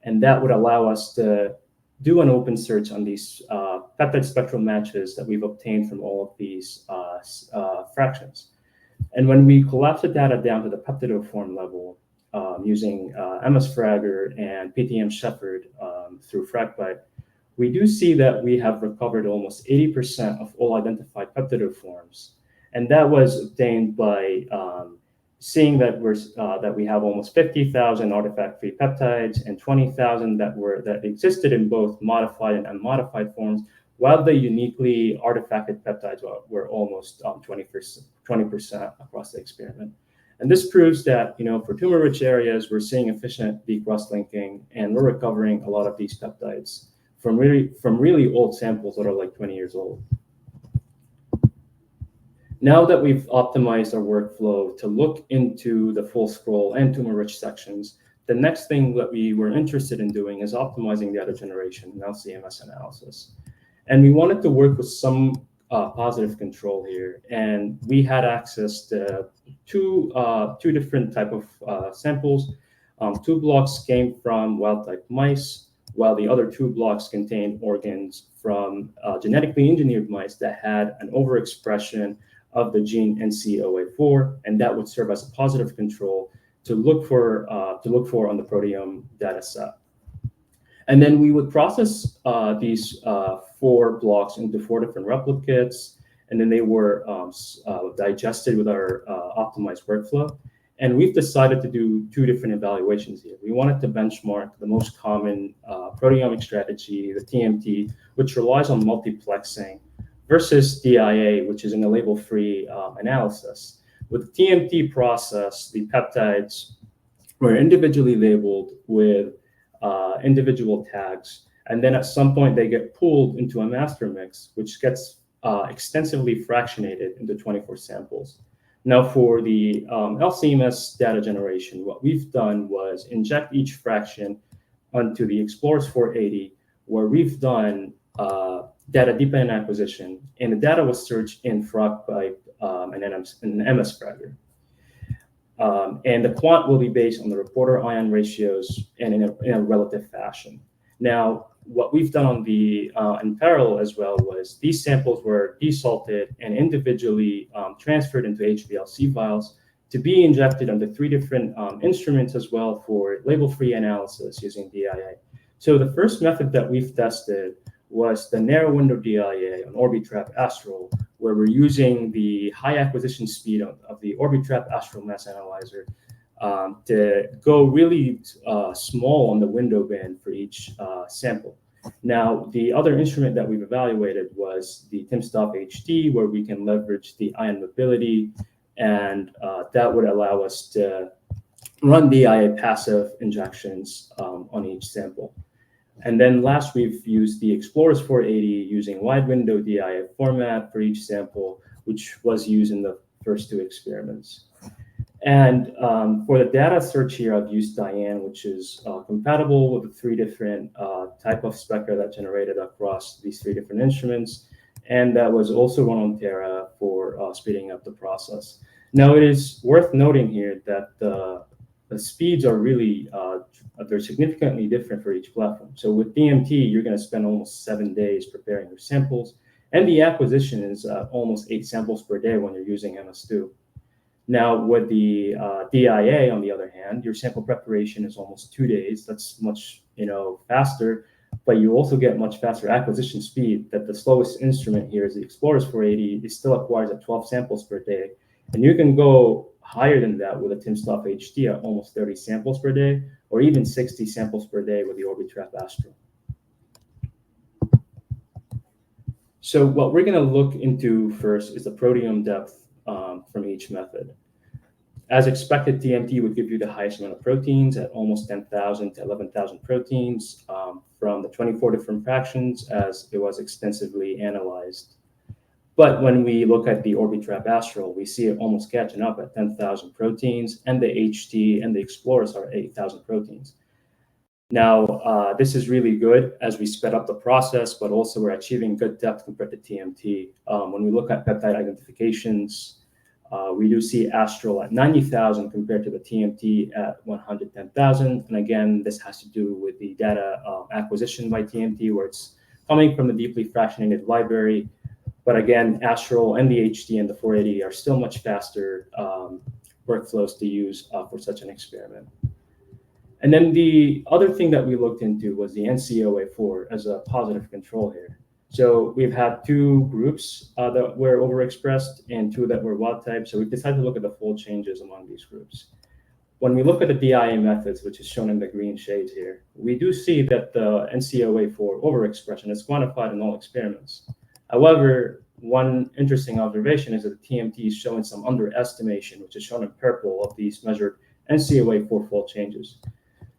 Speaker 4: And that would allow us to do an open search on these peptide spectral matches that we've obtained from all of these fractions. And when we collapse the data down to the peptidoform level using MS Fragger and PTM Shepherd through FragPipe, we do see that we have recovered almost 80% of all identified peptidoforms. And that was obtained by seeing that we have almost 50,000 artifact-free peptides and 20,000 that existed in both modified and unmodified forms, while the uniquely artifacted peptides were almost 20% across the experiment. And this proves that, for tumor-rich areas, we're seeing efficient deep cross-linking, and we're recovering a lot of these peptides from really old samples that are like 20 years old. Now that we've optimized our workflow to look into the full scroll and tumor-rich sections, the next thing that we were interested in doing is optimizing data generation and LC-MS analysis. And we wanted to work with some positive control here. And we had access to two different type of samples. 2 blocks came from wild-type mice, while the other 2 blocks contained organs from genetically engineered mice that had an overexpression of the gene NCOA4, and that would serve as a positive control to look for on the proteome data set. And then we would process these 4 blocks into 4 different replicates, and then they were digested with our optimized workflow. And we've decided to do 2 different evaluations here. We wanted to benchmark the most common proteomic strategy, the TMT, which relies on multiplexing, versus DIA, which is in a label-free analysis. With the TMT process, the peptides were individually labeled with individual tags, and then at some point they get pooled into a master mix, which gets extensively fractionated into 24 samples. Now for the LC-MS data generation, what we've done was inject each fraction onto the Explorers 480, where we've done data-dependent acquisition, and the data was searched in FragPipe and MS Fragger. And the quant will be based on the reporter ion ratios and in a relative fashion. Now, what we've done on the in parallel as well was these samples were desalted and individually transferred into HPLC vials to be injected onto 3 different instruments as well for label-free analysis using DIA. So the first method that we've tested was the narrow window DIA on Orbitrap Astral, where we're using the high acquisition speed of the Orbitrap Astral mass analyzer to go really small on the window band for each sample. Now, the other instrument that we've evaluated was the timsTOF Ph.D, where we can leverage the ion mobility, and that would allow us to run DIA passive injections on each sample. And then last, we've used the Explorers 480 using wide window DIA format for each sample, which was used in the first 2 experiments. And for the data search here, I've used Diane, which is compatible with the 3 different type of spectra that generated across these 3 different instruments. And that was also run on Terra for speeding up the process. Now, it is worth noting here that the speeds are really, they're significantly different for each platform. So with DMT, you're going to spend almost 7 days preparing your samples. And the acquisition is almost 8 samples per day when you're using MS2. Now, with the DIA, on the other hand, your sample preparation is almost 2 days. That's much, faster, but you also get much faster acquisition speed. That the slowest instrument here is the Explorers 480. It still acquires at 12 samples per day, and you can go higher than that with a timsTOF Ph.D at almost 30 samples per day, or even 60 samples per day with the Orbitrap Astral. So what we're going to look into first is the proteome depth from each method. As expected, TMT would give you the highest amount of proteins at almost 10,000 to 11,000 proteins from the 24 different fractions as it was extensively analyzed. But when we look at the Orbitrap Astral, we see it almost catching up at 10,000 proteins, and the HT and the Explorers are 8,000 proteins. Now, this is really good as we sped up the process, but also we're achieving good depth compared to TMT. When we look at peptide identifications, we do see Astral at 90,000 compared to the TMT at 110,000. And again, this has to do with the data acquisition by TMT, where it's coming from the deeply fractionated library. But again, Astral and the HT and the 480 are still much faster workflows to use for such an experiment. And then the other thing that we looked into was the NCOA4 as a positive control here. So we've had 2 groups that were overexpressed and 2 that were wild type. So we decided to look at the fold changes among these groups. When we look at the DIA methods, which is shown in the green shades here, we do see that the NCOA4 overexpression is quantified in all experiments. However, one interesting observation is that the TMT is showing some underestimation, which is shown in purple of these measured NCOA4 fold changes.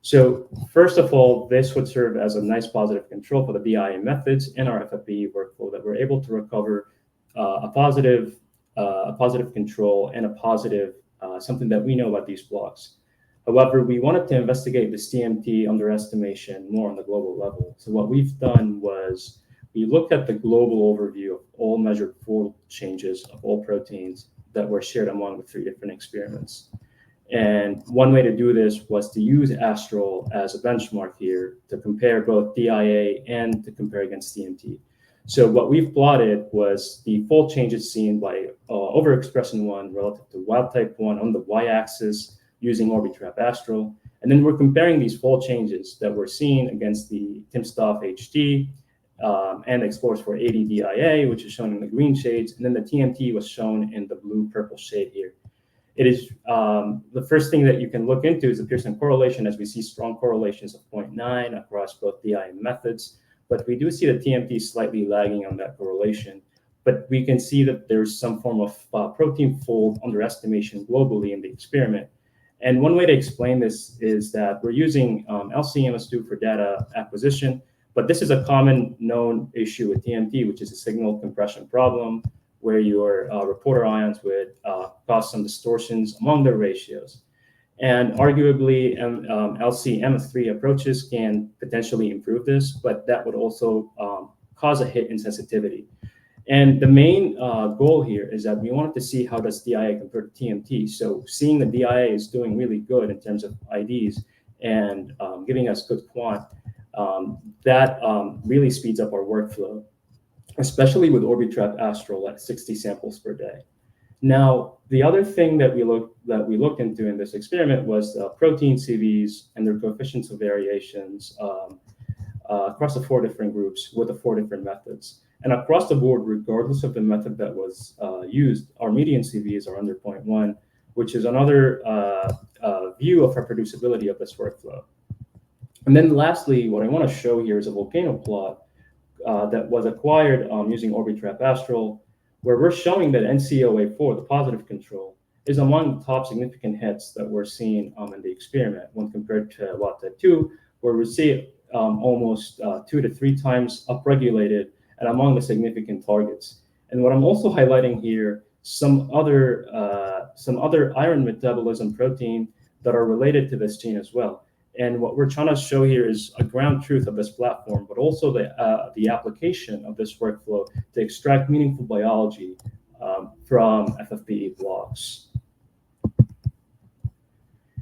Speaker 4: So first of all, this would serve as a nice positive control for the DIA methods in our FFPE workflow, that we're able to recover a positive control and a positive something that we know about these blocks. However, we wanted to investigate this TMT underestimation more on the global level. So what we've done was we looked at the global overview of all measured fold changes of all proteins that were shared among the 3 different experiments. And one way to do this was to use Astral as a benchmark here to compare both DIA and to compare against TMT. So what we've plotted was the fold changes seen by overexpression 1 relative to wild type 1 on the y-axis using Orbitrap Astral. And then we're comparing these fold changes that we're seeing against the timsTOF Ph.D and the Explorers 480 DIA, which is shown in the green shades. And then the TMT was shown in the blue-purple shade here. It is the first thing that you can look into is the Pearson correlation, as we see strong correlations of 0.9 across both DIA methods. But we do see the TMT slightly lagging on that correlation. But we can see that there's some form of protein fold underestimation globally in the experiment. And one way to explain this is that we're using LC-MS2 for data acquisition. But this is a common known issue with TMT, which is a signal compression problem, where your reporter ions would cause some distortions among their ratios. And arguably, LC-MS3 approaches can potentially improve this, but that would also cause a hit in sensitivity. And the main goal here is that we wanted to see how does DIA compare to TMT. So seeing the DIA is doing really good in terms of IDs and giving us good quant, That really speeds up our workflow, especially with Orbitrap Astral at 60 samples per day. Now, the other thing that we looked into in this experiment was protein CVs and their coefficients of variations across the 4 different groups with the 4 different methods. And across the board, regardless of the method that was used, our median CVs are under 0.1, which is another view of reproducibility of this workflow. And then lastly, what I want to show here is a volcano plot that was acquired using Orbitrap Astral, where we're showing that NCOA4, the positive control, is among the top significant hits that we're seeing in the experiment when compared to WAT2, where we see almost 2 to 3 times upregulated and among the significant targets. And what I'm also highlighting here, some other iron metabolism protein that are related to this gene as well. And what we're trying to show here is a ground truth of this platform, but also the application of this workflow to extract meaningful biology from FFPE blocks.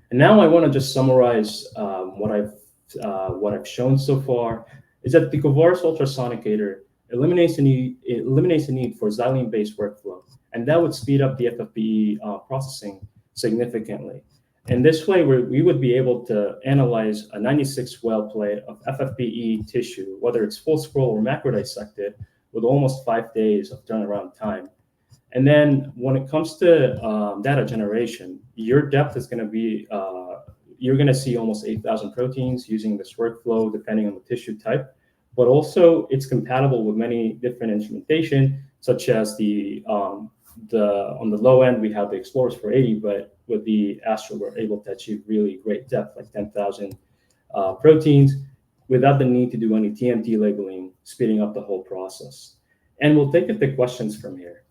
Speaker 4: And now I want to just summarize what I've shown so far is that the Covaris ultrasonicator eliminates the need for xylene-based workflow, and that would speed up the FFPE processing significantly. And this way, we would be able to analyze a 96-well plate of FFPE tissue, whether it's full scroll or macro dissected, with almost 5 days of turnaround time. And then when it comes to data generation, your depth is going to be, you're going to see almost 8,000 proteins using this workflow, depending on the tissue type. But also, it's compatible with many different instrumentation, such as on the low end, we have the Explorers 480, but with the Astral, we're able to achieve really great depth, like 10,000 proteins, without the need to do any TMT labeling, speeding up the whole process. And we'll take the questions from here.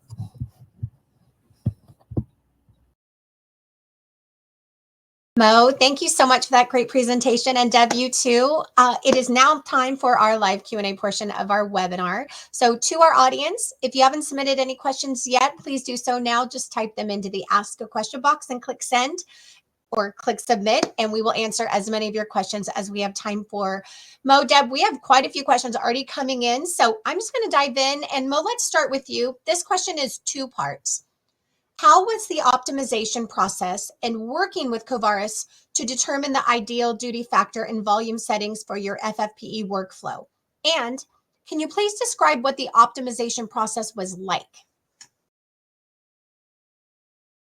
Speaker 1: Mo, thank you so much for that great presentation. And Deb, you too. It is now time for our live Q&A portion of our webinar. So to our audience, if you haven't submitted any questions yet, please do so now. Just type them into the Ask a Question box and click Send or click Submit, and we will answer as many of your questions as we have time for. Mo, Deb, we have quite a few questions already coming in. So I'm just going to dive in. And Mo, let's start with you. This question is 2 parts. How was the optimization process and working with Covaris to determine the ideal duty factor and volume settings for your FFPE workflow? And can you please describe what the optimization process was like?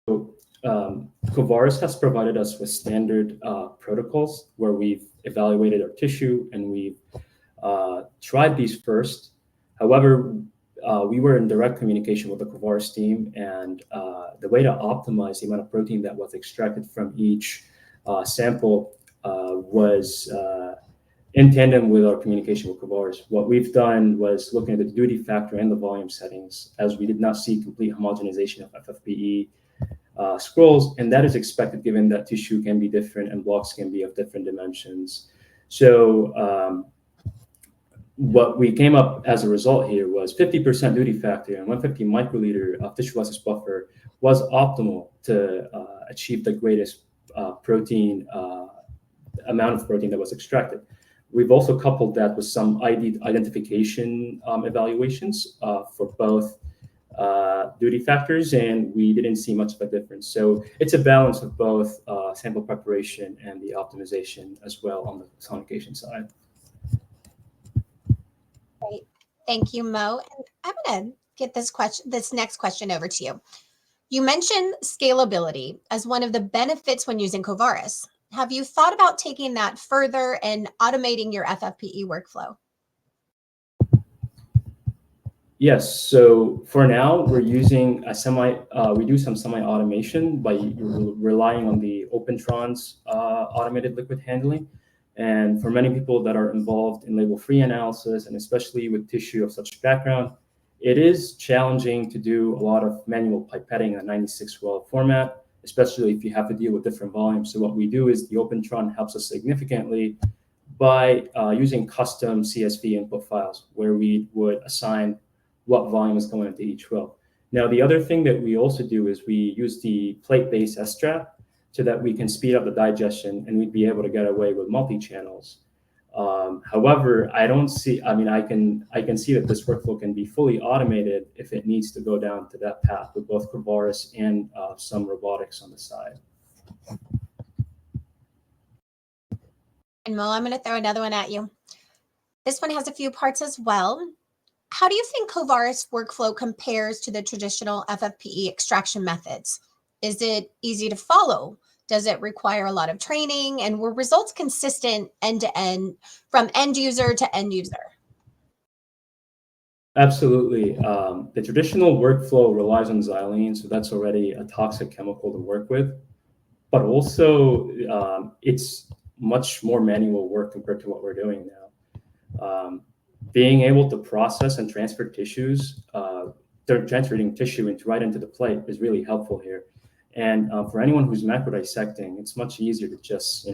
Speaker 4: So, Covaris has provided us with standard protocols where we've evaluated our tissue and we've tried these first. However, we were in direct communication with the Covaris team, and the way to optimize the amount of protein that was extracted from each sample was in tandem with our communication with Covaris. What we've done was looking at the duty factor and the volume settings, as we did not see complete homogenization of FFPE scrolls, and that is expected given that tissue can be different and blocks can be of different dimensions. So what we came up as a result here was 50% duty factor and 150 microliter of tissue lysis buffer was optimal to achieve the greatest protein amount of protein that was extracted. We've also coupled that with some identification evaluations for both duty factors, and we didn't see much of a difference. So it's a balance of both sample preparation and the optimization as well on the sonication side.
Speaker 1: Great. Thank you, Mo. And I'm going to get this next question over to you. You mentioned scalability as one of the benefits when using Covaris. Have you thought about taking that further and automating your FFPE workflow?
Speaker 4: Yes. So for now, we're using we do some semi-automation by relying on the Opentron's automated liquid handling. And for many people that are involved in label-free analysis, and especially with tissue of such background, it is challenging to do a lot of manual pipetting in a 96-well format, especially if you have to deal with different volumes. So what we do is the Opentron helps us significantly by using custom CSV input files where we would assign what volume is going into each well. Now, the other thing that we also do is we use the plate-based S-trap so that we can speed up the digestion and we'd be able to get away with multi-channels. However, I don't see, I mean, I can see that this workflow can be fully automated if it needs to go down to that path with both Covaris and some robotics on the side.
Speaker 1: And Mo, I'm going to throw another one at you. This one has a few parts as well. How do you think Covaris workflow compares to the traditional FFPE extraction methods? Is it easy to follow? Does it require a lot of training? And were results consistent end to end from end user to end user?
Speaker 4: Absolutely. The traditional workflow relies on xylene, so that's already a toxic chemical to work with. But also, it's much more manual work compared to what we're doing now. Being able to process and transfer tissues, they're transferring tissue right into the plate is really helpful here. And for anyone who's macro dissecting, it's much easier to just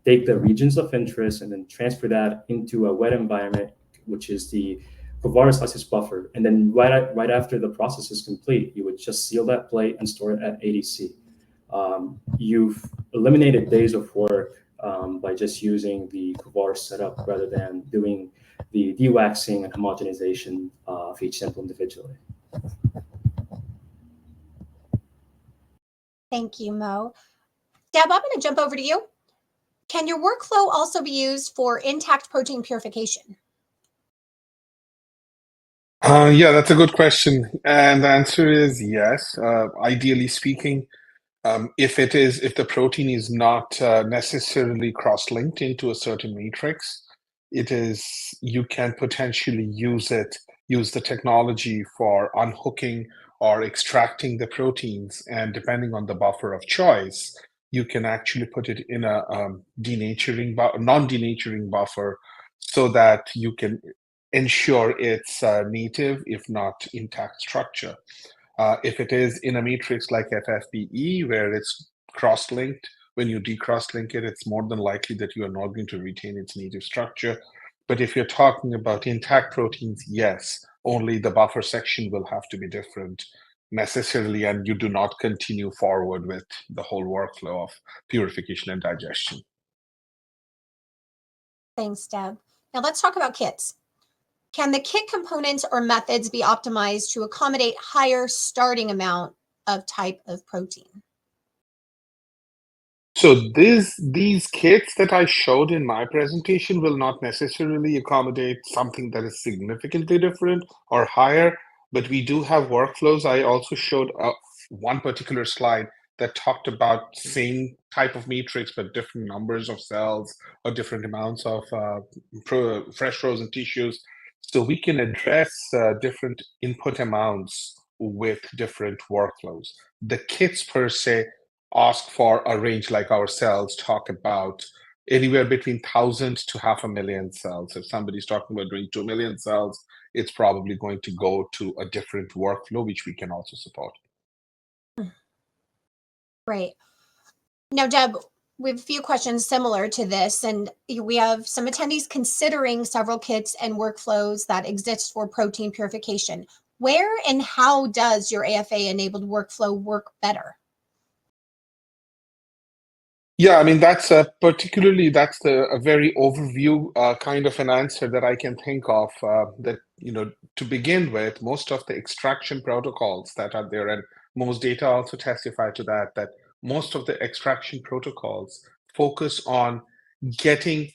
Speaker 4: take the regions of interest and then transfer that into a wet environment, which is the Covaris lysis buffer. And then right after the process is complete, you would just seal that plate and store it at ADC. You've eliminated days of work by just using the Covaris setup rather than doing the dewaxing and homogenization of each sample individually.
Speaker 1: Thank you, Mo. Deb, I'm going to jump over to you. Can your workflow also be used for intact protein purification?
Speaker 2: Yeah, that's a good question. And the answer is yes. Ideally speaking, if the protein is not necessarily cross-linked into a certain matrix, you can potentially use the technology for unhooking or extracting the proteins, and depending on the buffer of choice, you can actually put it in a non-denaturing buffer so that you can ensure it's native, if not intact structure. If it is in a matrix like FFPE, where it's cross-linked, when you decross-link it, it's more than likely that you are not going to retain its native structure. But if you're talking about intact proteins, yes, only the buffer section will have to be different necessarily, and you do not continue forward with the whole workflow of purification and digestion.
Speaker 1: Thanks, Deb. Now let's talk about kits. Can the kit components or methods be optimized to accommodate higher starting amount of type of protein?
Speaker 2: So these kits that I showed in my presentation will not necessarily accommodate something that is significantly different or higher, but we do have workflows. I also showed one particular slide that talked about same type of matrix, but different numbers of cells or different amounts of fresh frozen tissues. So we can address different input amounts with different workflows. The kits per se ask for a range, like our cells talk about anywhere between 1,000 to 500,000 cells. If somebody's talking about doing 2 million cells, it's probably going to go to a different workflow, which we can also support.
Speaker 1: Great. Now, Deb, we have a few questions similar to this, and we have some attendees considering several kits and workflows that exist for protein purification. Where and how does your AFA-enabled workflow work better?
Speaker 2: Yeah, I mean, that's a very overview kind of an answer that I can think of. That, to begin with, most of the extraction protocols that are there, and most data also testify to that most of the extraction protocols focus on getting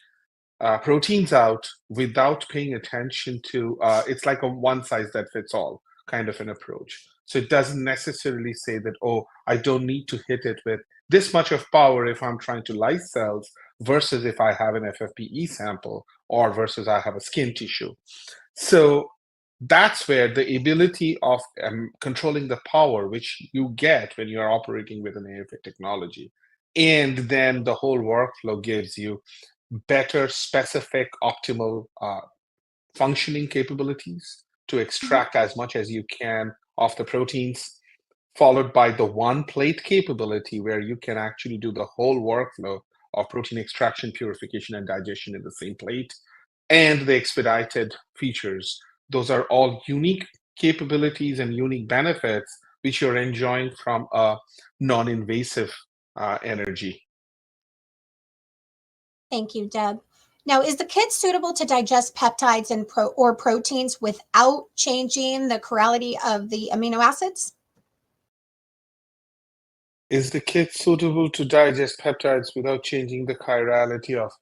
Speaker 2: proteins out without paying attention to, it's like a one size that fits all kind of an approach. So it doesn't necessarily say that, oh, I don't need to hit it with this much of power if I'm trying to lyse cells versus if I have an FFPE sample, or versus I have a skin tissue. So that's where the ability of controlling the power, which you get when you're operating with an AFA technology, and then the whole workflow gives you better, specific, optimal functioning capabilities to extract as much as you can of the proteins, followed by the one plate capability where you can actually do the whole workflow of protein extraction, purification, and digestion in the same plate, and the expedited features. Those are all unique capabilities and unique benefits which you're enjoying from a non-invasive energy.
Speaker 1: Thank you, Deb. Now, is the kit suitable to digest peptides and or proteins without changing the chirality of the amino acids?
Speaker 2: Is the kit suitable to digest peptides without changing the chirality of?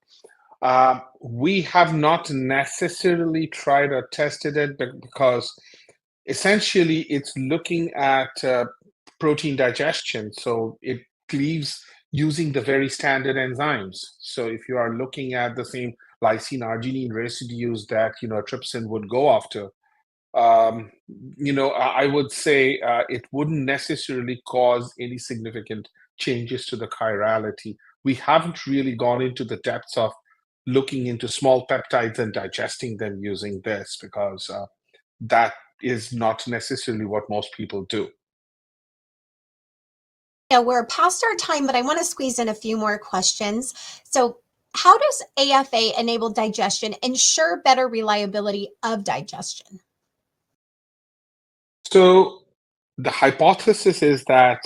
Speaker 2: We have not necessarily tried or tested it because essentially it's looking at protein digestion. So it cleaves using the very standard enzymes. So if you are looking at the same lysine arginine residues that trypsin would go after, I would say it wouldn't necessarily cause any significant changes to the chirality. We haven't really gone into the depths of looking into small peptides and digesting them using this because that is not necessarily what most people do.
Speaker 1: Yeah, we're past our time, but I want to squeeze in a few more questions. So, how does AFA enable digestion, ensure better reliability of digestion?
Speaker 2: So the hypothesis is that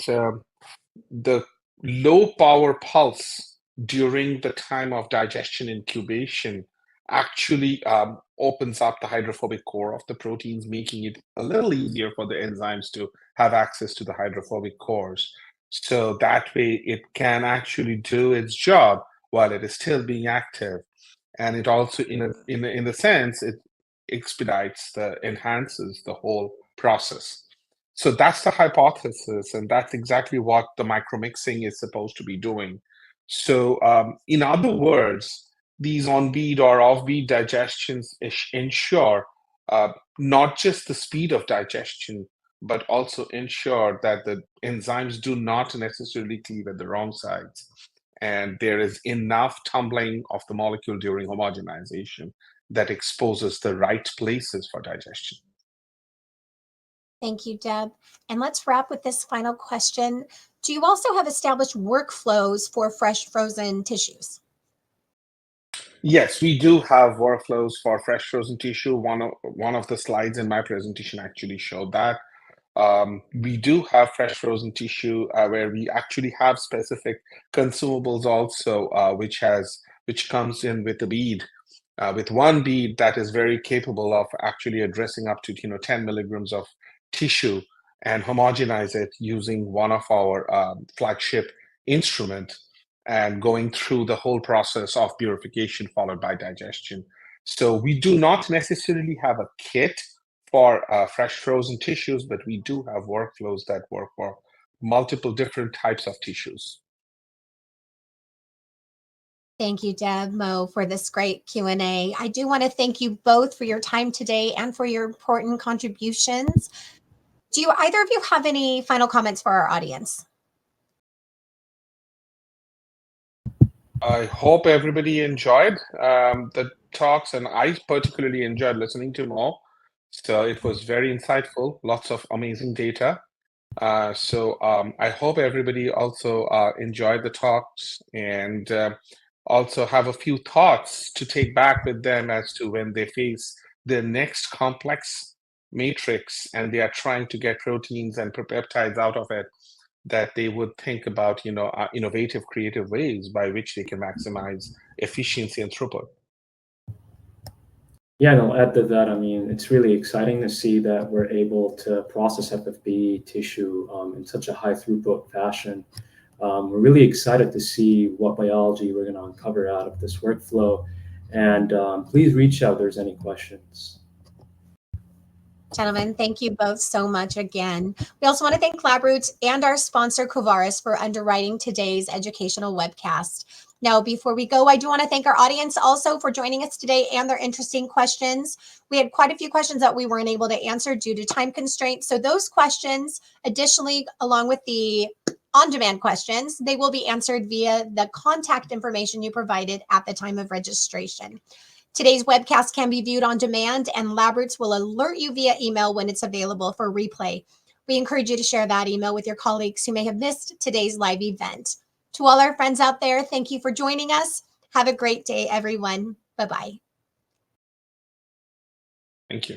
Speaker 2: the low power pulse during the time of digestion incubation actually opens up the hydrophobic core of the proteins, making it a little easier for the enzymes to have access to the hydrophobic cores. So that way it can actually do its job while it is still being active. And it also, in a sense, it enhances the whole process. So that's the hypothesis, and that's exactly what the micromixing is supposed to be doing. So, in other words, these on-bead or off-bead digestions ensure not just the speed of digestion, but also ensure that the enzymes do not necessarily cleave at the wrong sides. And there is enough tumbling of the molecule during homogenization that exposes the right places for digestion.
Speaker 1: Thank you, Deb. And let's wrap with this final question. Do you also have established workflows for fresh frozen tissues?
Speaker 2: Yes, we do have workflows for fresh frozen tissue. One of the slides in my presentation actually showed that. We do have fresh frozen tissue where we actually have specific consumables also, which comes in with a bead, with one bead that is very capable of actually addressing up to 10 milligrams of tissue and homogenize it using one of our flagship instrument and going through the whole process of purification followed by digestion. So we do not necessarily have a kit for fresh frozen tissues, but we do have workflows that work for multiple different types of tissues.
Speaker 1: Thank you, Deb, Mo, for this great Q&A. I do want to thank you both for your time today and for your important contributions. Do either of you have any final comments for our audience?
Speaker 2: I hope everybody enjoyed the talks, and I particularly enjoyed listening to Mo. So it was very insightful, lots of amazing data. So I hope everybody also enjoyed the talks and also have a few thoughts to take back with them as to when they face the next complex matrix and they are trying to get proteins and peptides out of it, that they would think about, innovative, creative ways by which they can maximize efficiency and throughput.
Speaker 4: Yeah, and I'll add to that. I mean, it's really exciting to see that we're able to process FFPE tissue in such a high throughput fashion. We're really excited to see what biology we're going to uncover out of this workflow. And please reach out if there's any questions.
Speaker 1: Gentlemen, thank you both so much again. We also want to thank LabRoots and our sponsor, Covaris, for underwriting today's educational webcast. Now, before we go, I do want to thank our audience also for joining us today and their interesting questions. We had quite a few questions that we weren't able to answer due to time constraints. So those questions, additionally, along with the on-demand questions, they will be answered via the contact information you provided at the time of registration. Today's webcast can be viewed on demand, and LabRoots will alert you via email when it's available for replay. We encourage you to share that email with your colleagues who may have missed today's live event. To all our friends out there, thank you for joining us. Have a great day, everyone. Bye-bye.
Speaker 2: Thank you.